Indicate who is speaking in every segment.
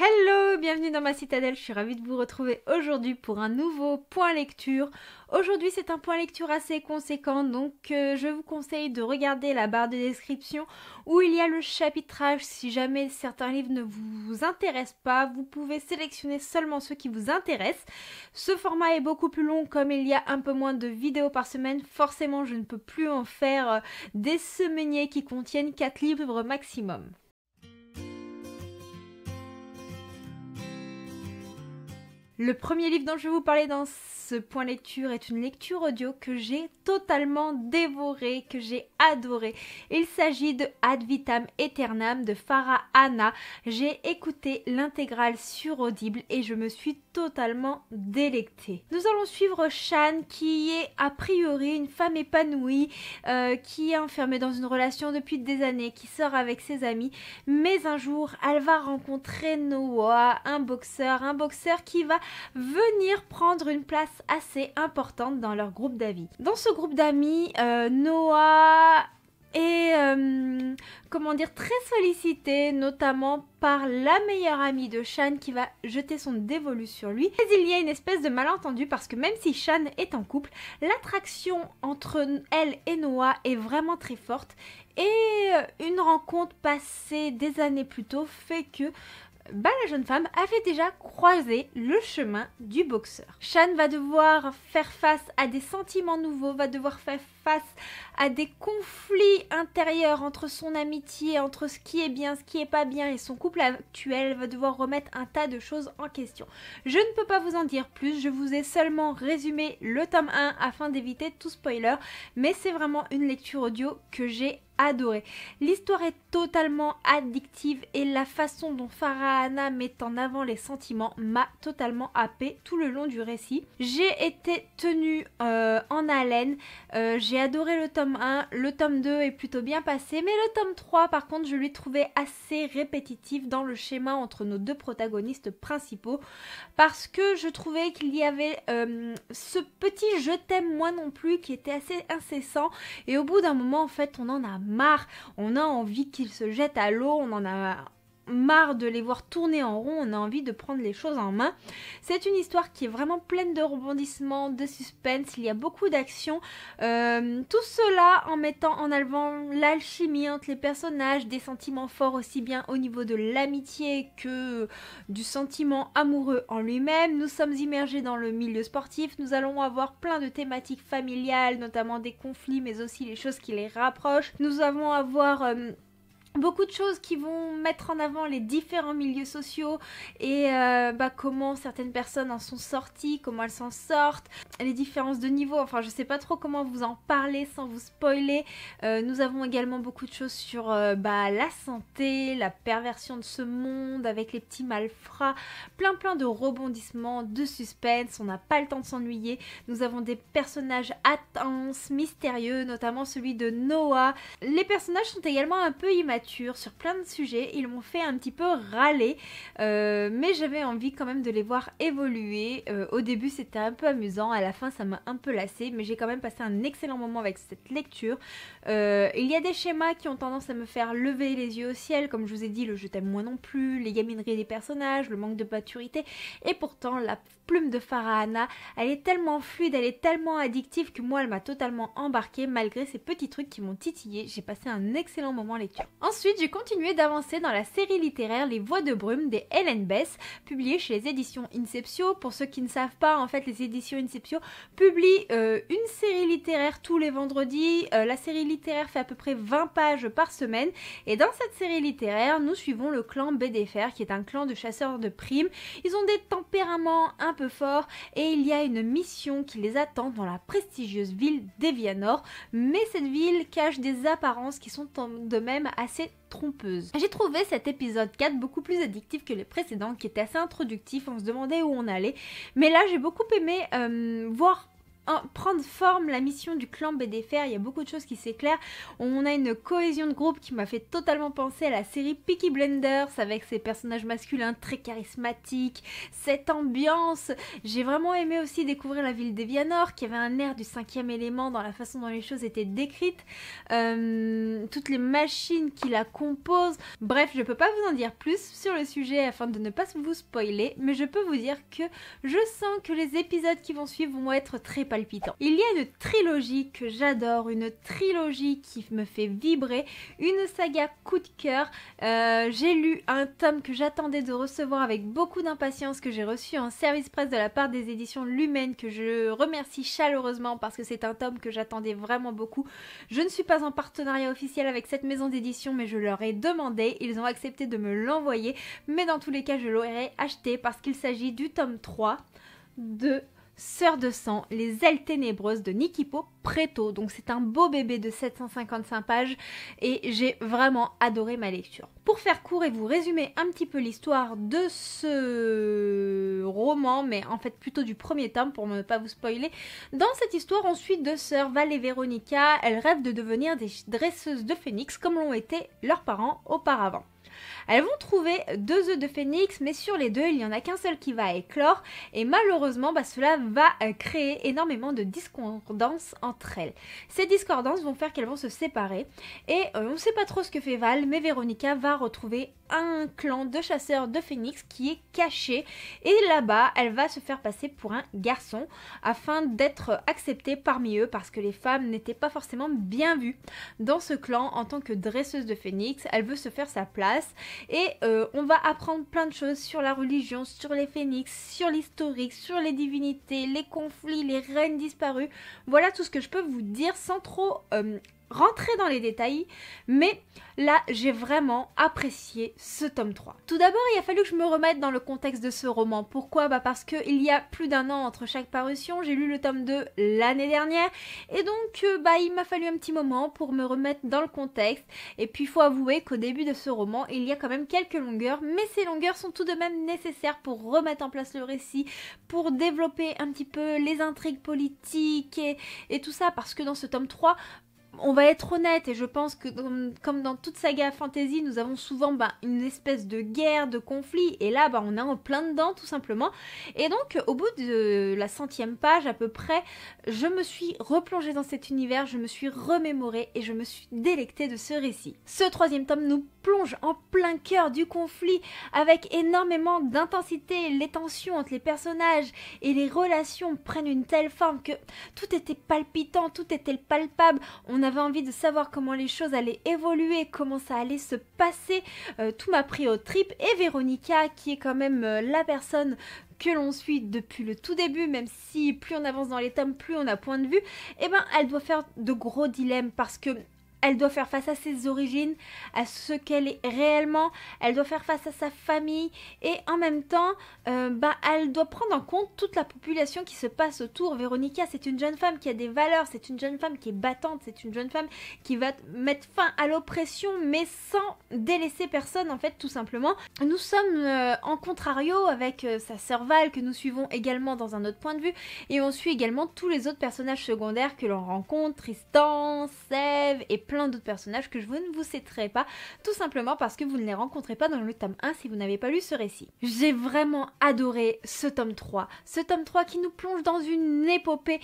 Speaker 1: Hello, bienvenue dans ma citadelle, je suis ravie de vous retrouver aujourd'hui pour un nouveau point lecture. Aujourd'hui c'est un point lecture assez conséquent, donc je vous conseille de regarder la barre de description où il y a le chapitrage. Si jamais certains livres ne vous intéressent pas, vous pouvez sélectionner seulement ceux qui vous intéressent. Ce format est beaucoup plus long, comme il y a un peu moins de vidéos par semaine, forcément je ne peux plus en faire des semainiers qui contiennent 4 livres maximum. Le premier livre dont je vais vous parler dans ce point lecture est une lecture audio que j'ai totalement dévorée, que j'ai adorée. Il s'agit de Ad Vitam Aeternam de Farah Anna. J'ai écouté l'intégrale sur Audible et je me suis totalement délectée. Nous allons suivre Shan qui est a priori une femme épanouie, qui est enfermée dans une relation depuis des années, qui sort avec ses amis, mais un jour elle va rencontrer Noah, un boxeur qui va venir prendre une place assez importante dans leur groupe d'amis. Dans ce groupe d'amis, Noah est très sollicité, notamment par la meilleure amie de Shan qui va jeter son dévolu sur lui. Mais il y a une espèce de malentendu parce que même si Shan est en couple, l'attraction entre elle et Noah est vraiment très forte et une rencontre passée des années plus tôt fait que la jeune femme avait déjà croisé le chemin du boxeur. Shan va devoir faire face à des sentiments nouveaux, va devoir faire face à des conflits intérieurs entre son amitié, entre ce qui est bien, ce qui est pas bien et son couple actuel, va devoir remettre un tas de choses en question. Je ne peux pas vous en dire plus, je vous ai seulement résumé le tome 1 afin d'éviter tout spoiler, mais c'est vraiment une lecture audio que j'ai adoré. L'histoire est totalement addictive et la façon dont Farah Anna met en avant les sentiments m'a totalement happée tout le long du récit. J'ai été tenue en haleine, j'ai adoré le tome 1, le tome 2 est plutôt bien passé, mais le tome 3 par contre je l'ai trouvé assez répétitif dans le schéma entre nos deux protagonistes principaux parce que je trouvais qu'il y avait ce petit je t'aime moi non plus qui était assez incessant et au bout d'un moment en fait on en a marre, on a envie qu'ils se jettent à l'eau, on en a marre de les voir tourner en rond, on a envie de prendre les choses en main. C'est une histoire qui est vraiment pleine de rebondissements, de suspense, il y a beaucoup d'action, tout cela en mettant en avant l'alchimie entre les personnages, des sentiments forts aussi bien au niveau de l'amitié que du sentiment amoureux en lui-même. Nous sommes immergés dans le milieu sportif, nous allons avoir plein de thématiques familiales, notamment des conflits mais aussi les choses qui les rapprochent. Nous allons avoir beaucoup de choses qui vont mettre en avant les différents milieux sociaux et comment certaines personnes en sont sorties, comment elles s'en sortent, les différences de niveau, enfin je sais pas trop comment vous en parler sans vous spoiler. Nous avons également beaucoup de choses sur la santé, la perversion de ce monde avec les petits malfrats, plein de rebondissements, de suspense, on n'a pas le temps de s'ennuyer. Nous avons des personnages intenses, mystérieux, notamment celui de Noah. Les personnages sont également un peu immatures sur plein de sujets, ils m'ont fait un petit peu râler, mais j'avais envie quand même de les voir évoluer. Au début c'était un peu amusant, à la fin ça m'a un peu lassé, mais j'ai quand même passé un excellent moment avec cette lecture. Il y a des schémas qui ont tendance à me faire lever les yeux au ciel, comme je vous ai dit, le je t'aime moi non plus, les gamineries des personnages, le manque de maturité, et pourtant la plume de Farah Anna, elle est tellement fluide, elle est tellement addictive que moi elle m'a totalement embarquée malgré ces petits trucs qui m'ont titillé. J'ai passé un excellent moment en lecture. Ensuite, j'ai continué d'avancer dans la série littéraire Les Voix de Brume des Hélène Bess, publiée chez les éditions Inceptio. Pour ceux qui ne savent pas, en fait, les éditions Inceptio publient une série littéraire tous les vendredis. La série littéraire fait à peu près 20 pages par semaine. Et dans cette série littéraire, nous suivons le clan Bédéfer, qui est un clan de chasseurs de primes. Ils ont des tempéraments un peu forts et il y a une mission qui les attend dans la prestigieuse ville d'Evianor. Mais cette ville cache des apparences qui sont de même assez trompeuses. J'ai trouvé cet épisode 4 beaucoup plus addictif que les précédents qui étaient assez introductifs, on se demandait où on allait, mais là j'ai beaucoup aimé voir prendre forme la mission du clan BDFR. Il y a beaucoup de choses qui s'éclairent. On a une cohésion de groupe qui m'a fait totalement penser à la série Peaky Blinders avec ses personnages masculins très charismatiques, cette ambiance. J'ai vraiment aimé aussi découvrir la ville d'Evianor qui avait un air du 5e élément dans la façon dont les choses étaient décrites, toutes les machines qui la composent. Bref, je peux pas vous en dire plus sur le sujet afin de ne pas vous spoiler, mais je peux vous dire que je sens que les épisodes qui vont suivre vont être très palpitants. Il y a une trilogie que j'adore, une trilogie qui me fait vibrer, une saga coup de cœur. J'ai lu un tome que j'attendais de recevoir avec beaucoup d'impatience, que j'ai reçu en service presse de la part des éditions Lumen, que je remercie chaleureusement parce que c'est un tome que j'attendais vraiment beaucoup. Je ne suis pas en partenariat officiel avec cette maison d'édition, mais je leur ai demandé, ils ont accepté de me l'envoyer, mais dans tous les cas je l'aurais acheté parce qu'il s'agit du tome 3 de Sœurs de sang, les ailes ténébreuses de Nikipo Preto. Donc c'est un beau bébé de 755 pages et j'ai vraiment adoré ma lecture. Pour faire court et vous résumer un petit peu l'histoire de ce roman, mais en fait plutôt du premier tome pour ne pas vous spoiler, dans cette histoire on suit deux sœurs, Val et Véronica. Elles rêvent de devenir des dresseuses de phénix comme l'ont été leurs parents auparavant. Elles vont trouver 2 œufs de phénix, mais sur les 2, il n'y en a qu'un seul qui va éclore et malheureusement, cela va créer énormément de discordances entre elles. Ces discordances vont faire qu'elles vont se séparer et on ne sait pas trop ce que fait Val, mais Véronica va retrouver un clan de chasseurs de phénix qui est caché et là-bas, elle va se faire passer pour un garçon afin d'être acceptée parmi eux parce que les femmes n'étaient pas forcément bien vues dans ce clan en tant que dresseuse de phénix. Elle veut se faire sa place. Et on va apprendre plein de choses sur la religion, sur les phénix, sur l'historique, sur les divinités, les conflits, les reines disparues. Voilà tout ce que je peux vous dire sans trop rentrer dans les détails, mais là j'ai vraiment apprécié ce tome 3. Tout d'abord il a fallu que je me remette dans le contexte de ce roman. Pourquoi ? Parce qu'il y a plus d'1 an entre chaque parution, j'ai lu le tome 2 l'année dernière et donc il m'a fallu un petit moment pour me remettre dans le contexte et puis il faut avouer qu'au début de ce roman il y a quand même quelques longueurs, mais ces longueurs sont tout de même nécessaires pour remettre en place le récit, pour développer un petit peu les intrigues politiques et tout ça, parce que dans ce tome 3 on va être honnête et je pense que comme dans toute saga fantasy, nous avons souvent une espèce de guerre, de conflit et là on est en plein dedans tout simplement. Et donc au bout de la 100e page à peu près, je me suis replongée dans cet univers, je me suis remémorée et je me suis délectée de ce récit. Ce 3e tome nous plonge en plein cœur du conflit avec énormément d'intensité. Les tensions entre les personnages et les relations prennent une telle forme que tout était palpitant, tout était palpable. On avait envie de savoir comment les choses allaient évoluer, comment ça allait se passer. Tout m'a pris aux tripes. Et Véronica, qui est quand même la personne que l'on suit depuis le tout début, même si plus on avance dans les tomes, plus on a point de vue, elle doit faire de gros dilemmes parce que elle doit faire face à ses origines, à ce qu'elle est réellement, elle doit faire face à sa famille et en même temps, elle doit prendre en compte toute la population qui se passe autour. Véronica, c'est une jeune femme qui a des valeurs, c'est une jeune femme qui est battante, c'est une jeune femme qui va mettre fin à l'oppression mais sans délaisser personne en fait tout simplement. Nous sommes en contrario avec sa sœur Val que nous suivons également dans un autre point de vue et on suit également tous les autres personnages secondaires que l'on rencontre, Tristan, Sève et plein d'autres personnages que je ne vous citerai pas, tout simplement parce que vous ne les rencontrez pas dans le tome 1 si vous n'avez pas lu ce récit. J'ai vraiment adoré ce tome 3 qui nous plonge dans une épopée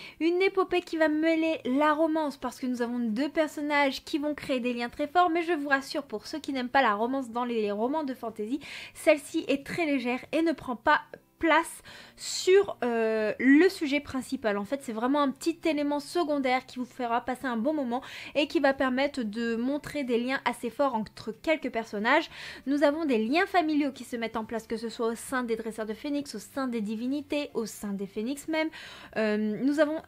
Speaker 1: qui va mêler la romance parce que nous avons 2 personnages qui vont créer des liens très forts, mais je vous rassure, pour ceux qui n'aiment pas la romance dans les romans de fantasy, celle-ci est très légère et ne prend pas place sur le sujet principal. En fait, c'est vraiment un petit élément secondaire qui vous fera passer un bon moment et qui va permettre de montrer des liens assez forts entre quelques personnages. Nous avons des liens familiaux qui se mettent en place, que ce soit au sein des dresseurs de phénix, au sein des divinités, au sein des phénix même. Nous avons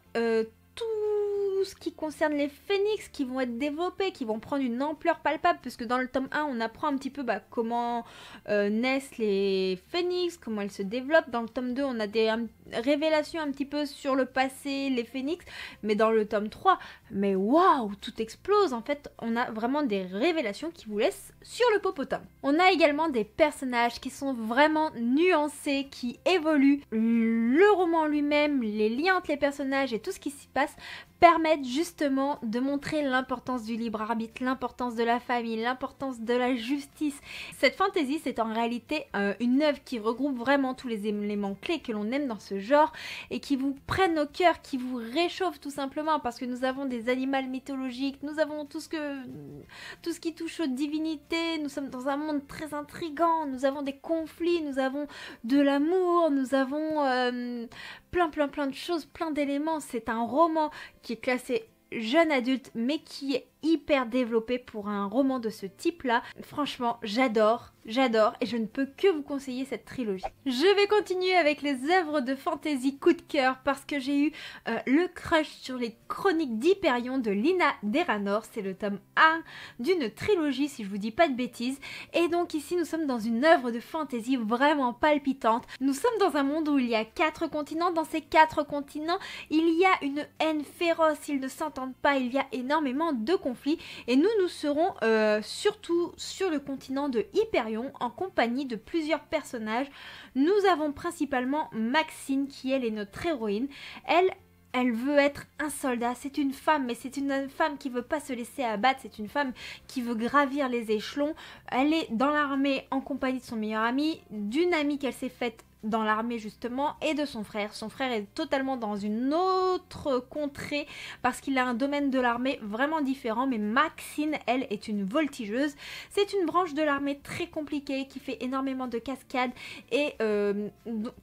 Speaker 1: tout tout ce qui concerne les phénix qui vont être développés, qui vont prendre une ampleur palpable, parce que dans le tome 1, on apprend un petit peu comment naissent les phénix, comment elles se développent. Dans le tome 2, on a des révélations un petit peu sur le passé, les phénix, mais dans le tome 3, mais waouh, tout explose. En fait, on a vraiment des révélations qui vous laissent sur le popotin. On a également des personnages qui sont vraiment nuancés, qui évoluent. Le roman lui-même, les liens entre les personnages et tout ce qui s'y passe permettent justement de montrer l'importance du libre arbitre, l'importance de la famille, l'importance de la justice. Cette fantasy, c'est en réalité une œuvre qui regroupe vraiment tous les éléments clés que l'on aime dans ce genre et qui vous prennent au cœur, qui vous réchauffent tout simplement, parce que nous avons des animaux mythologiques, nous avons tout ce qui touche aux divinités, nous sommes dans un monde très intrigant, nous avons des conflits, nous avons de l'amour, nous avons plein de choses, plein d'éléments. C'est un roman qui est classé jeune adulte mais qui est hyper développé pour un roman de ce type là. Franchement, j'adore et je ne peux que vous conseiller cette trilogie. Je vais continuer avec les œuvres de fantasy coup de cœur parce que j'ai eu le crush sur les chroniques d'Hyperion de Lina Deranor. C'est le tome 1 d'une trilogie si je vous dis pas de bêtises. Et donc ici nous sommes dans une œuvre de fantasy vraiment palpitante. Nous sommes dans un monde où il y a 4 continents. Dans ces 4 continents, il y a une haine féroce, ils ne s'entendent pas, il y a énormément de conflits. Et nous serons surtout sur le continent de Hyperion en compagnie de plusieurs personnages. Nous avons principalement Maxine qui elle est notre héroïne. Elle veut être un soldat, c'est une femme, mais c'est une femme qui veut pas se laisser abattre, c'est une femme qui veut gravir les échelons. Elle est dans l'armée en compagnie de son meilleur ami, d'une amie qu'elle s'est faite dans l'armée justement, et de son frère. Son frère est totalement dans une autre contrée parce qu'il a un domaine de l'armée vraiment différent, mais Maxine, elle, est une voltigeuse. C'est une branche de l'armée très compliquée qui fait énormément de cascades et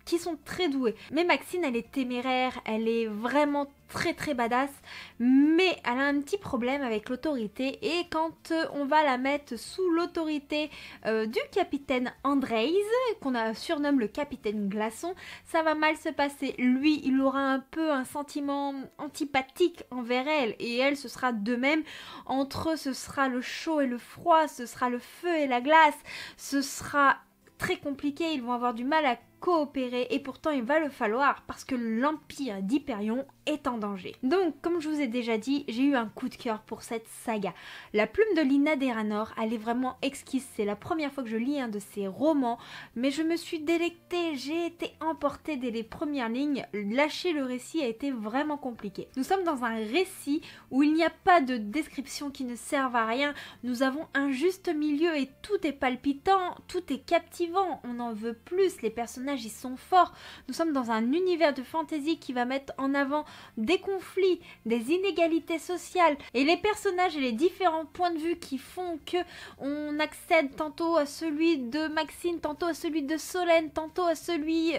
Speaker 1: qui sont très douées. Mais Maxine, elle est téméraire, elle est vraiment très badass, mais elle a un petit problème avec l'autorité, et quand on va la mettre sous l'autorité du capitaine Andreys, qu'on surnomme le capitaine Glaçon, ça va mal se passer. Lui, il aura un peu un sentiment antipathique envers elle, et elle, ce sera de même. Entre eux, ce sera le chaud et le froid, ce sera le feu et la glace, ce sera très compliqué, ils vont avoir du mal à coopérer, et pourtant il va le falloir parce que l'Empire d'Hyperion est en danger. Donc, comme je vous ai déjà dit, j'ai eu un coup de cœur pour cette saga. La plume de Lina Deranor, elle est vraiment exquise. C'est la première fois que je lis un de ses romans, mais je me suis délectée, j'ai été emportée dès les premières lignes. Lâcher le récit a été vraiment compliqué. Nous sommes dans un récit où il n'y a pas de description qui ne servent à rien. Nous avons un juste milieu et tout est palpitant, tout est captivant. On en veut plus, les personnages ils sont forts. Nous sommes dans un univers de fantasy qui va mettre en avant des conflits, des inégalités sociales, et les personnages et les différents points de vue qui font que on accède tantôt à celui de Maxine, tantôt à celui de Solène, tantôt à celui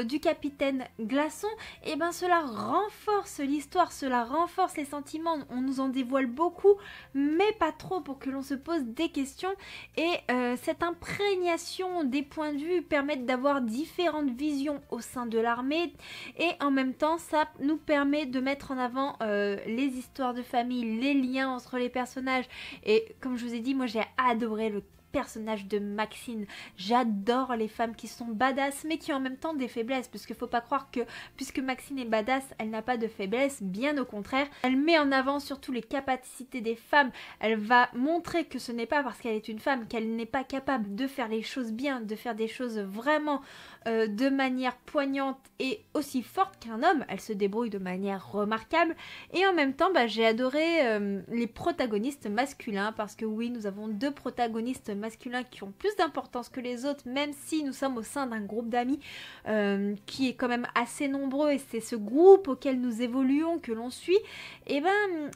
Speaker 1: du capitaine Glaçon, et ben cela renforce l'histoire, cela renforce les sentiments. On nous en dévoile beaucoup, mais pas trop pour que l'on se pose des questions, et cette imprégnation des points de vue permet d'avoir différentes visions au sein de l'armée, et en même temps ça nous permet de mettre en avant les histoires de famille, les liens entre les personnages. Et comme je vous ai dit, moi j'ai adoré le personnage de Maxine. J'adore les femmes qui sont badass mais qui ont en même temps des faiblesses, parce qu'il faut pas croire que puisque Maxine est badass, elle n'a pas de faiblesse, bien au contraire. Elle met en avant surtout les capacités des femmes. Elle va montrer que ce n'est pas parce qu'elle est une femme qu'elle n'est pas capable de faire les choses bien, de faire des choses vraiment de manière poignante et aussi forte qu'un homme. Elle se débrouille de manière remarquable, et en même temps j'ai adoré les protagonistes masculins, parce que oui, nous avons 2 protagonistes masculins qui ont plus d'importance que les autres, même si nous sommes au sein d'un groupe d'amis qui est quand même assez nombreux, et c'est ce groupe auquel nous évoluons, que l'on suit. Et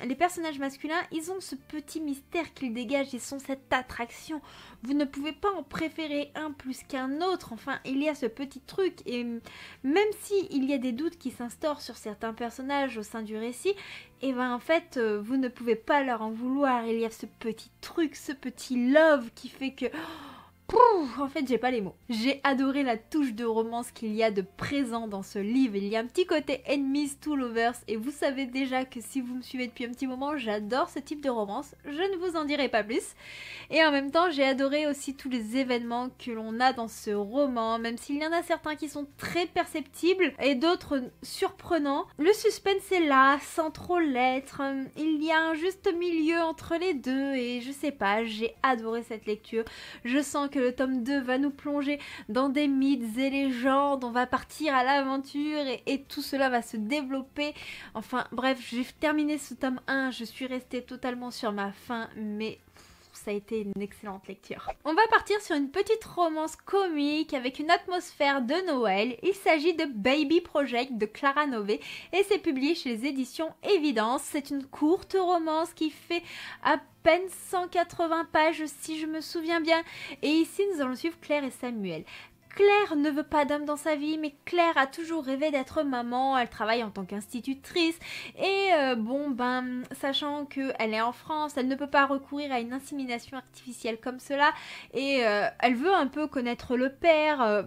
Speaker 1: les personnages masculins, ils ont ce petit mystère qu'ils dégagent, ils ont cette attraction. Vous ne pouvez pas en préférer un plus qu'un autre. Enfin, il y a ce petit truc, et même si il y a des doutes qui s'instaurent sur certains personnages au sein du récit, et en fait vous ne pouvez pas leur en vouloir. Il y a ce petit truc, ce petit love qui fait que En fait, j'ai pas les mots. J'ai adoré la touche de romance qu'il y a de présent dans ce livre. Il y a un petit côté enemies to lovers et vous savez déjà que si vous me suivez depuis un petit moment, j'adore ce type de romance. Je ne vous en dirai pas plus. Et en même temps, j'ai adoré aussi tous les événements que l'on a dans ce roman, même s'il y en a certains qui sont très perceptibles et d'autres surprenants. Le suspense est là, sans trop l'être. Il y a un juste milieu entre les deux et je sais pas, j'ai adoré cette lecture. Je sens que le tome 2 va nous plonger dans des mythes et légendes, on va partir à l'aventure et tout cela va se développer. Enfin bref, j'ai terminé ce tome 1, je suis restée totalement sur ma faim, mais ça a été une excellente lecture. On va partir sur une petite romance comique avec une atmosphère de Noël. Il s'agit de Baby Project de Clara Nové et c'est publié chez les éditions Évidence. C'est une courte romance qui fait à peine 180 pages si je me souviens bien. Et ici nous allons suivre Claire et Samuel. Claire ne veut pas d'homme dans sa vie, mais Claire a toujours rêvé d'être maman, elle travaille en tant qu'institutrice et sachant qu'elle est en France, elle ne peut pas recourir à une insémination artificielle comme cela et elle veut un peu connaître le père,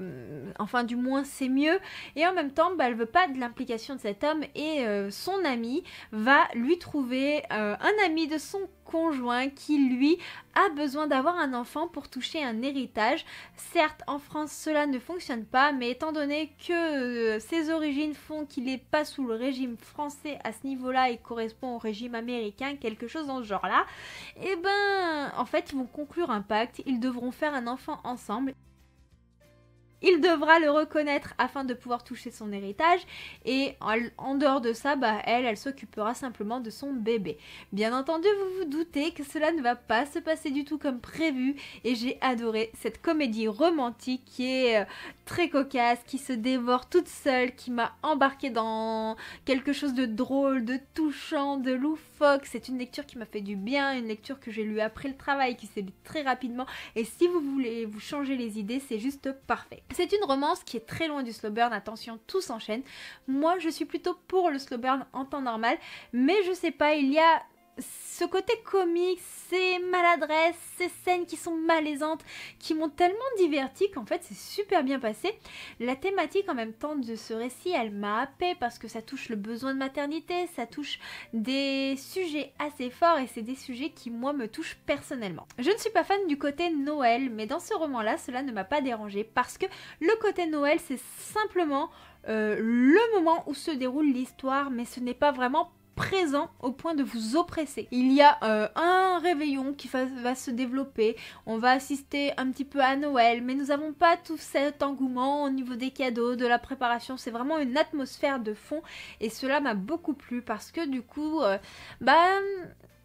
Speaker 1: enfin du moins c'est mieux et en même temps elle veut pas de l'implication de cet homme et son ami va lui trouver un ami de son conjoint qui lui a besoin d'avoir un enfant pour toucher un héritage. Certes en France cela ne fonctionne pas, mais étant donné que ses origines font qu'il n'est pas sous le régime français à ce niveau là et correspond au régime américain, quelque chose dans ce genre là, et en fait ils vont conclure un pacte, ils devront faire un enfant ensemble. Il devra le reconnaître afin de pouvoir toucher son héritage et en dehors de ça, elle s'occupera simplement de son bébé. Bien entendu, vous vous doutez que cela ne va pas se passer du tout comme prévu et j'ai adoré cette comédie romantique qui est très cocasse, qui se dévore toute seule, qui m'a embarquée dans quelque chose de drôle, de touchant, de loufoque. C'est une lecture qui m'a fait du bien, une lecture que j'ai lue après le travail, qui s'est lue très rapidement et si vous voulez vous changer les idées, c'est juste parfait. C'est une romance qui est très loin du slow burn, attention, tout s'enchaîne. Moi, je suis plutôt pour le slow burn en temps normal, mais je sais pas, il y a ce côté comique, ces maladresses, ces scènes qui sont malaisantes, qui m'ont tellement divertie qu'en fait c'est super bien passé. La thématique en même temps de ce récit, elle m'a happée parce que ça touche le besoin de maternité, ça touche des sujets assez forts et c'est des sujets qui moi me touchent personnellement. Je ne suis pas fan du côté Noël, mais dans ce roman-là, cela ne m'a pas dérangée parce que le côté Noël, c'est simplement le moment où se déroule l'histoire, mais ce n'est pas vraiment présent au point de vous oppresser. Il y a un réveillon qui va se développer, on va assister un petit peu à Noël, mais nous n'avons pas tout cet engouement au niveau des cadeaux, de la préparation, c'est vraiment une atmosphère de fond et cela m'a beaucoup plu parce que du coup,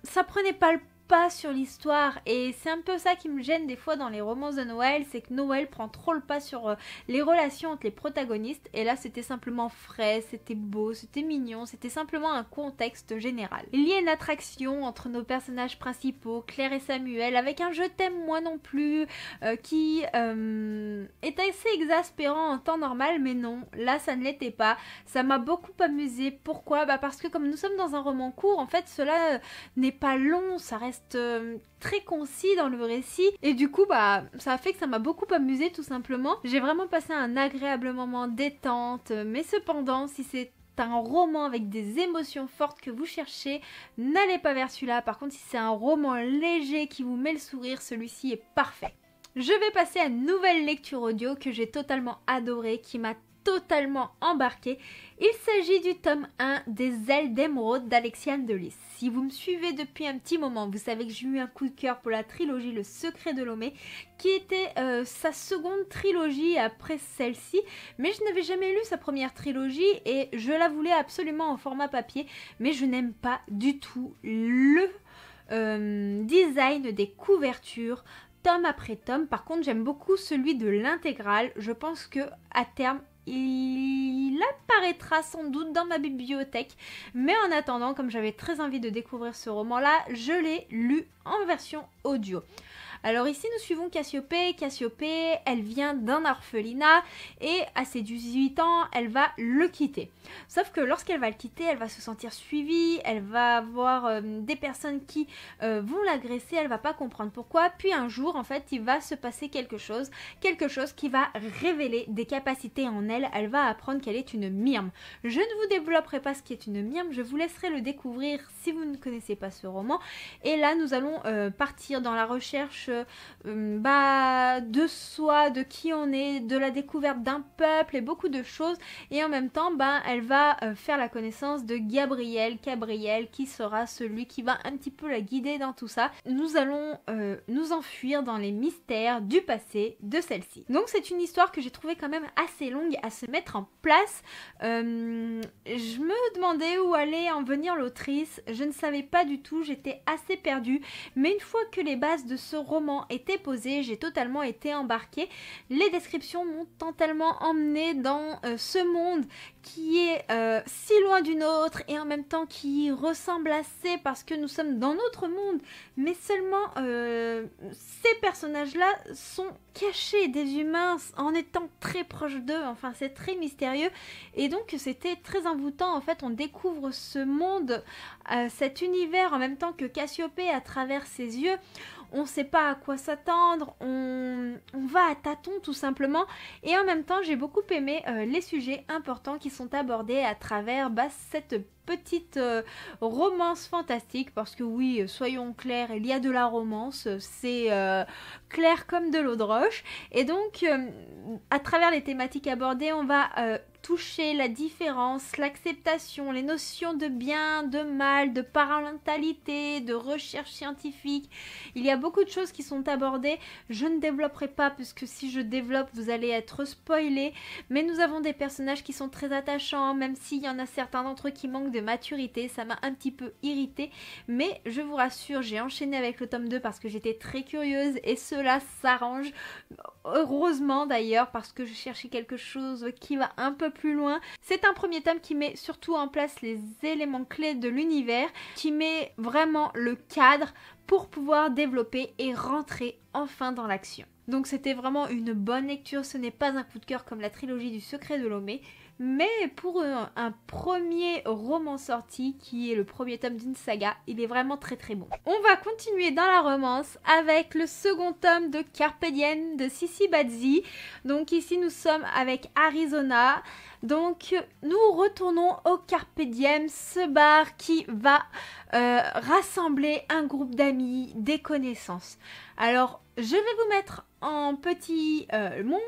Speaker 1: ça prenait pas le pas sur l'histoire et c'est un peu ça qui me gêne des fois dans les romances de Noël, c'est que Noël prend trop le pas sur les relations entre les protagonistes et là c'était simplement frais, c'était beau, c'était mignon, c'était simplement un contexte général. Il y a une attraction entre nos personnages principaux, Claire et Samuel, avec un je t'aime moi non plus qui est assez exaspérant en temps normal, mais non, là ça ne l'était pas, ça m'a beaucoup amusé. Pourquoi ? Parce que comme nous sommes dans un roman court, en fait cela n'est pas long, ça reste très concis dans le récit et du coup ça a fait que ça m'a beaucoup amusé tout simplement. J'ai vraiment passé un agréable moment détente, mais cependant si c'est un roman avec des émotions fortes que vous cherchez, n'allez pas vers celui-là. Par contre si c'est un roman léger qui vous met le sourire, celui-ci est parfait. Je vais passer à une nouvelle lecture audio que j'ai totalement adorée, qui m'a totalement embarquée. Il s'agit du tome 1 des Ailes d'émeraude d'Alexiane de Lys. Si vous me suivez depuis un petit moment, vous savez que j'ai eu un coup de cœur pour la trilogie Le Secret de Lomé, qui était sa seconde trilogie après celle-ci, mais je n'avais jamais lu sa première trilogie et je la voulais absolument en format papier, mais je n'aime pas du tout le design des couvertures tome après tome. Par contre j'aime beaucoup celui de l'intégrale, je pense que à terme il apparaîtra sans doute dans ma bibliothèque, mais en attendant, comme j'avais très envie de découvrir ce roman là, je l'ai lu en version audio. Alors ici nous suivons Cassiopée. Cassiopée, elle vient d'un orphelinat et à ses 18 ans, elle va le quitter. Sauf que lorsqu'elle va le quitter, elle va se sentir suivie, elle va avoir des personnes qui vont l'agresser, elle va pas comprendre pourquoi. Puis un jour, en fait, il va se passer quelque chose qui va révéler des capacités en elle. Elle va apprendre qu'elle est une myrme. Je ne vous développerai pas ce qui est une myrme, je vous laisserai le découvrir si vous ne connaissez pas ce roman. Et là, nous allons partir dans la recherche de soi, de qui on est, de la découverte d'un peuple et beaucoup de choses. Et en même temps, elle va faire la connaissance de Gabriel qui sera celui qui va un petit peu la guider dans tout ça. Nous allons nous enfuir dans les mystères du passé de celle-ci. Donc c'est une histoire que j'ai trouvée quand même assez longue à se mettre en place. Je me demandais où allait en venir l'autrice, je ne savais pas du tout, j'étais assez perdue, mais une fois que les bases de ce roman étaient posées, j'ai totalement été embarquée. Les descriptions m'ont totalement emmenée dans ce monde qui est si loin d'une autre et en même temps qui ressemble assez parce que nous sommes dans notre monde, mais seulement ces personnages-là sont cachés des humains en étant très proches d'eux, enfin c'est très mystérieux et donc c'était très envoûtant. En fait on découvre ce monde, cet univers en même temps que Cassiopée à travers ses yeux. On ne sait pas à quoi s'attendre, on va à tâtons tout simplement et en même temps j'ai beaucoup aimé les sujets importants qui sont abordés à travers cette petite romance fantastique parce que oui, soyons clairs, il y a de la romance, c'est clair comme de l'eau de roche et donc à travers les thématiques abordées on va toucher la différence, l'acceptation, les notions de bien, de mal, de parentalité, de recherche scientifique. Il y a beaucoup de choses qui sont abordées. Je ne développerai pas puisque si je développe, vous allez être spoilé. Mais nous avons des personnages qui sont très attachants, même s'il y en a certains d'entre eux qui manquent de maturité. Ça m'a un petit peu irritée. Mais je vous rassure, j'ai enchaîné avec le tome 2 parce que j'étais très curieuse et cela s'arrange. Heureusement d'ailleurs parce que je cherchais quelque chose qui va un peu plus loin. C'est un premier tome qui met surtout en place les éléments clés de l'univers, qui met vraiment le cadre pour pouvoir développer et rentrer enfin dans l'action. Donc c'était vraiment une bonne lecture, ce n'est pas un coup de cœur comme la trilogie du Secret de Lomé, mais pour un premier roman sorti qui est le premier tome d'une saga, il est vraiment très très bon. On va continuer dans la romance avec le second tome de Carpe Diem de Sissi Bazzi. Donc ici nous sommes avec Arizona. Donc nous retournons au Carpe Diem, ce bar qui va rassembler un groupe d'amis, des connaissances. Alors je vais vous mettre en petit mon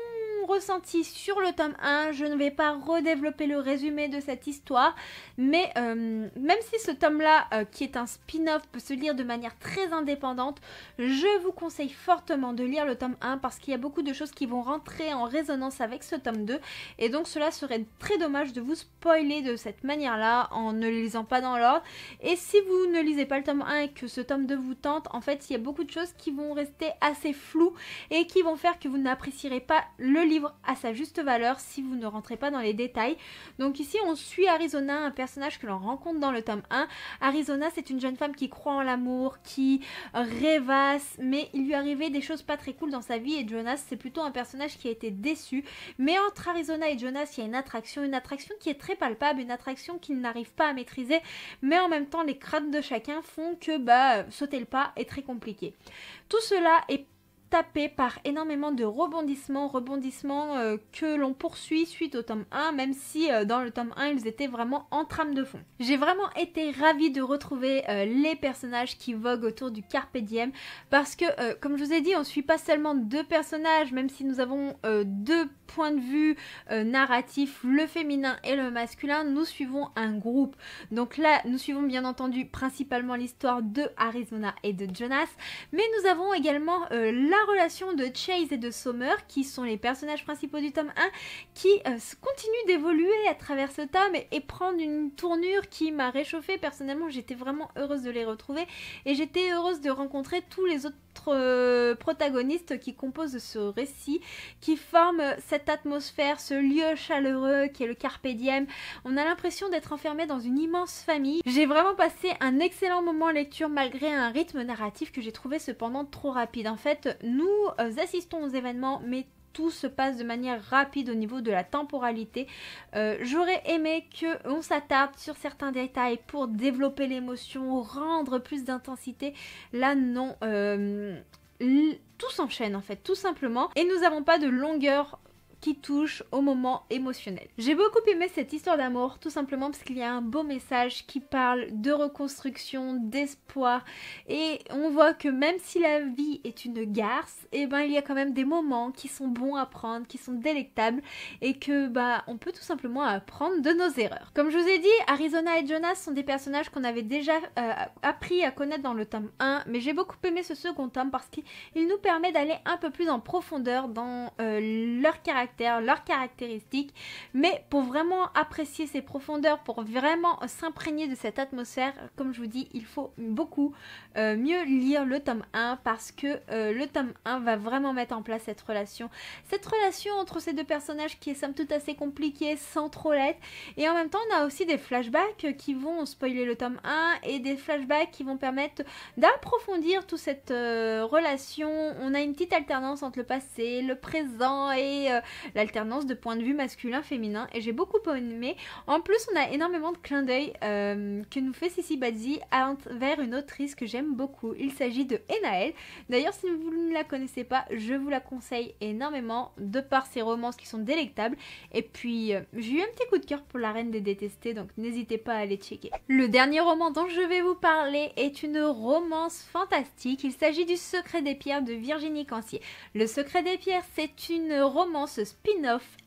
Speaker 1: ressenti sur le tome 1, je ne vais pas redévelopper le résumé de cette histoire, mais même si ce tome-là, qui est un spin-off, peut se lire de manière très indépendante, je vous conseille fortement de lire le tome 1 parce qu'il y a beaucoup de choses qui vont rentrer en résonance avec ce tome 2 et donc cela serait très dommage de vous spoiler de cette manière-là en ne les lisant pas dans l'ordre. Et si vous ne lisez pas le tome 1 et que ce tome 2 vous tente, en fait il y a beaucoup de choses qui vont rester assez floues et qui vont faire que vous n'apprécierez pas le livre à sa juste valeur si vous ne rentrez pas dans les détails. Donc ici on suit Arizona, un personnage que l'on rencontre dans le tome 1. Arizona, c'est une jeune femme qui croit en l'amour, qui rêvasse, mais il lui arrivait des choses pas très cool dans sa vie et Jonas c'est plutôt un personnage qui a été déçu. Mais entre Arizona et Jonas il y a une attraction qui est très palpable, une attraction qu'il n'arrive pas à maîtriser, mais en même temps les craintes de chacun font que sauter le pas est très compliqué. Tout cela est tapé par énormément de rebondissements que l'on poursuit suite au tome 1, même si dans le tome 1 ils étaient vraiment en trame de fond. J'ai vraiment été ravie de retrouver les personnages qui voguent autour du Carpe Diem parce que comme je vous ai dit, on suit pas seulement deux personnages, même si nous avons deux points de vue narratifs, le féminin et le masculin, nous suivons un groupe. Donc là nous suivons bien entendu principalement l'histoire de Arizona et de Jonas, mais nous avons également la relation de Chase et de Sommer qui sont les personnages principaux du tome 1 qui continuent d'évoluer à travers ce tome et prendre une tournure qui m'a réchauffée. Personnellement j'étais vraiment heureuse de les retrouver et j'étais heureuse de rencontrer tous les autres protagonistes qui composent ce récit, qui forment cette cette atmosphère, ce lieu chaleureux qui est le Carpe Diem. On a l'impression d'être enfermé dans une immense famille. J'ai vraiment passé un excellent moment en lecture malgré un rythme narratif que j'ai trouvé cependant trop rapide. En fait, nous assistons aux événements, mais tout se passe de manière rapide au niveau de la temporalité. J'aurais aimé qu'on s'attarde sur certains détails pour développer l'émotion, rendre plus d'intensité. Là, non. Tout s'enchaîne en fait, tout simplement. Et nous n'avons pas de longueur qui touche au moment émotionnel. J'ai beaucoup aimé cette histoire d'amour, tout simplement parce qu'il y a un beau message qui parle de reconstruction, d'espoir, et on voit que même si la vie est une garce, et ben il y a quand même des moments qui sont bons à prendre, qui sont délectables, et que on peut tout simplement apprendre de nos erreurs. Comme je vous ai dit, Arizona et Jonas sont des personnages qu'on avait déjà appris à connaître dans le tome 1, mais j'ai beaucoup aimé ce second tome parce qu'il nous permet d'aller un peu plus en profondeur dans leur caractère, leurs caractéristiques, mais pour vraiment apprécier ces profondeurs, pour vraiment s'imprégner de cette atmosphère, comme je vous dis, il faut beaucoup mieux lire le tome 1 parce que le tome 1 va vraiment mettre en place cette relation entre ces deux personnages qui est somme toute assez compliquée sans trop l'être, et en même temps on a aussi des flashbacks qui vont spoiler le tome 1 et des flashbacks qui vont permettre d'approfondir toute cette relation. On a une petite alternance entre le passé, le présent et l'alternance de point de vue masculin-féminin, et j'ai beaucoup aimé. En plus, on a énormément de clins d'œil que nous fait Sissi Bazzi vers une autrice que j'aime beaucoup. Il s'agit de Enaël. D'ailleurs, si vous ne la connaissez pas, je vous la conseille énormément de par ses romances qui sont délectables. Et puis, j'ai eu un petit coup de cœur pour La Reine des Détestés, donc n'hésitez pas à aller checker. Le dernier roman dont je vais vous parler est une romance fantastique. Il s'agit du Secret des Pierres de Virginie Cancier. Le Secret des Pierres, c'est une romance spin-off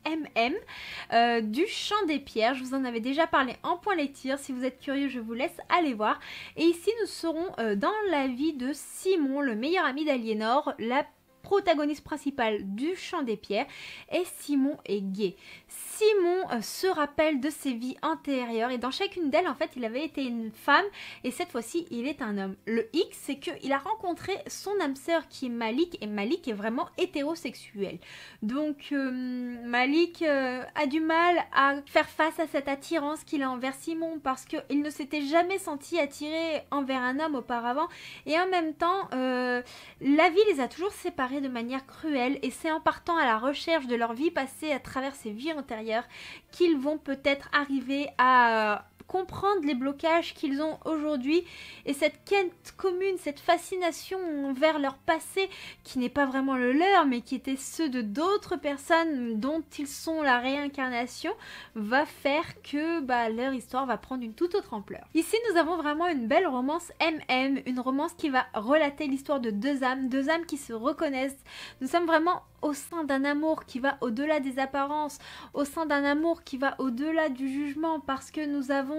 Speaker 1: du Chant des Pierres. Je vous en avais déjà parlé en point lecture. Si vous êtes curieux, je vous laisse aller voir. Et ici, nous serons dans la vie de Simon, le meilleur ami d'Aliénor, la protagoniste principale du Chant des Pierres, et Simon est gay. Simon se rappelle de ses vies antérieures et dans chacune d'elles, en fait, il avait été une femme et cette fois-ci, il est un homme. Le X, c'est qu'il a rencontré son âme sœur qui est Malik, et Malik est vraiment hétérosexuel. Donc, Malik a du mal à faire face à cette attirance qu'il a envers Simon parce qu'il ne s'était jamais senti attiré envers un homme auparavant, et en même temps, la vie les a toujours séparés de manière cruelle, et c'est en partant à la recherche de leur vie passée à travers ces vies antérieures qu'ils vont peut-être arriver à comprendre les blocages qu'ils ont aujourd'hui, et cette quête commune, cette fascination vers leur passé qui n'est pas vraiment le leur mais qui était ceux de d'autres personnes dont ils sont la réincarnation, va faire que leur histoire va prendre une toute autre ampleur. Ici nous avons vraiment une belle romance MM, une romance qui va relater l'histoire de deux âmes qui se reconnaissent. Nous sommes vraiment au sein d'un amour qui va au-delà des apparences, au sein d'un amour qui va au-delà du jugement, parce que nous avons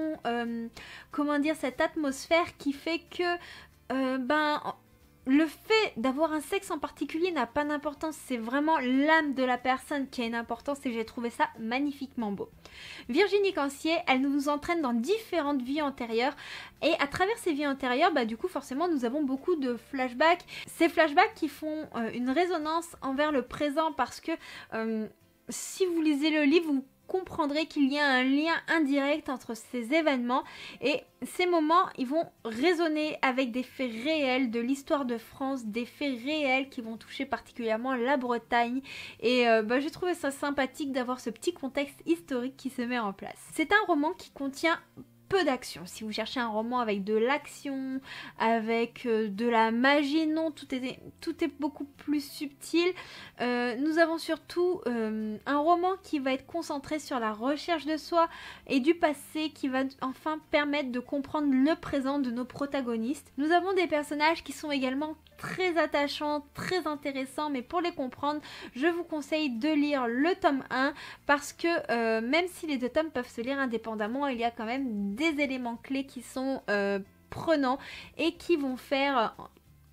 Speaker 1: cette atmosphère qui fait que le fait d'avoir un sexe en particulier n'a pas d'importance, c'est vraiment l'âme de la personne qui a une importance, et j'ai trouvé ça magnifiquement beau. Virginie Cancier, elle nous entraîne dans différentes vies antérieures, et à travers ces vies antérieures, du coup forcément nous avons beaucoup de flashbacks. Ces flashbacks qui font une résonance envers le présent, parce que si vous lisez le livre, vous comprendrez qu'il y a un lien indirect entre ces événements, et ces moments ils vont résonner avec des faits réels de l'histoire de France, des faits réels qui vont toucher particulièrement la Bretagne, et j'ai trouvé ça sympathique d'avoir ce petit contexte historique qui se met en place. C'est un roman qui contient peu d'action. Si vous cherchez un roman avec de l'action, avec de la magie, non, tout est beaucoup plus subtil. Nous avons surtout un roman qui va être concentré sur la recherche de soi et du passé, qui va enfin permettre de comprendre le présent de nos protagonistes. Nous avons des personnages qui sont également très attachants, très intéressants, mais pour les comprendre, je vous conseille de lire le tome 1 parce que même si les deux tomes peuvent se lire indépendamment, il y a quand même des éléments clés qui sont prenants et qui vont faire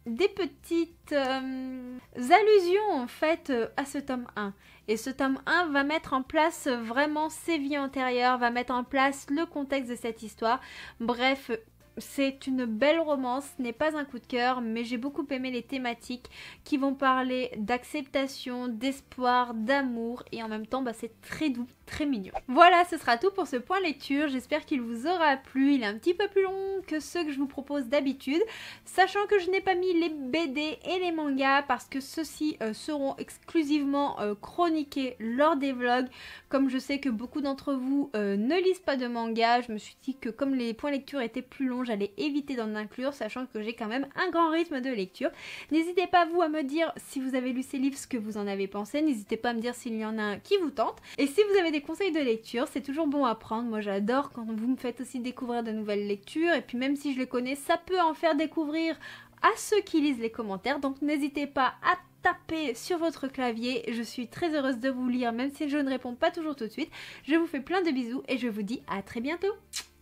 Speaker 1: des petites allusions en fait à ce tome 1. Et ce tome 1 va mettre en place vraiment ses vies antérieures, va mettre en place le contexte de cette histoire. Bref, C'est une belle romance, ce n'est pas un coup de cœur, mais j'ai beaucoup aimé les thématiques qui vont parler d'acceptation, d'espoir, d'amour et en même temps c'est très doux, très mignon. Voilà, ce sera tout pour ce point lecture, j'espère qu'il vous aura plu, il est un petit peu plus long que ceux que je vous propose d'habitude, sachant que je n'ai pas mis les BD et les mangas parce que ceux-ci seront exclusivement chroniqués lors des vlogs. Comme je sais que beaucoup d'entre vous ne lisent pas de manga, je me suis dit que comme les points lecture étaient plus longs, j'allais éviter d'en inclure, sachant que j'ai quand même un grand rythme de lecture. N'hésitez pas vous à me dire si vous avez lu ces livres, ce que vous en avez pensé, n'hésitez pas à me dire s'il y en a un qui vous tente, et si vous avez des conseils de lecture, c'est toujours bon à prendre, moi j'adore quand vous me faites aussi découvrir de nouvelles lectures, et puis même si je les connais, ça peut en faire découvrir à ceux qui lisent les commentaires, donc n'hésitez pas à taper sur votre clavier, je suis très heureuse de vous lire même si je ne réponds pas toujours tout de suite. Je vous fais plein de bisous et je vous dis à très bientôt.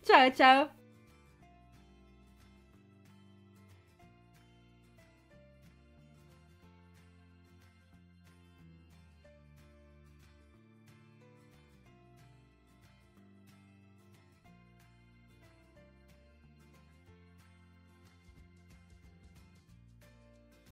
Speaker 1: Ciao ciao.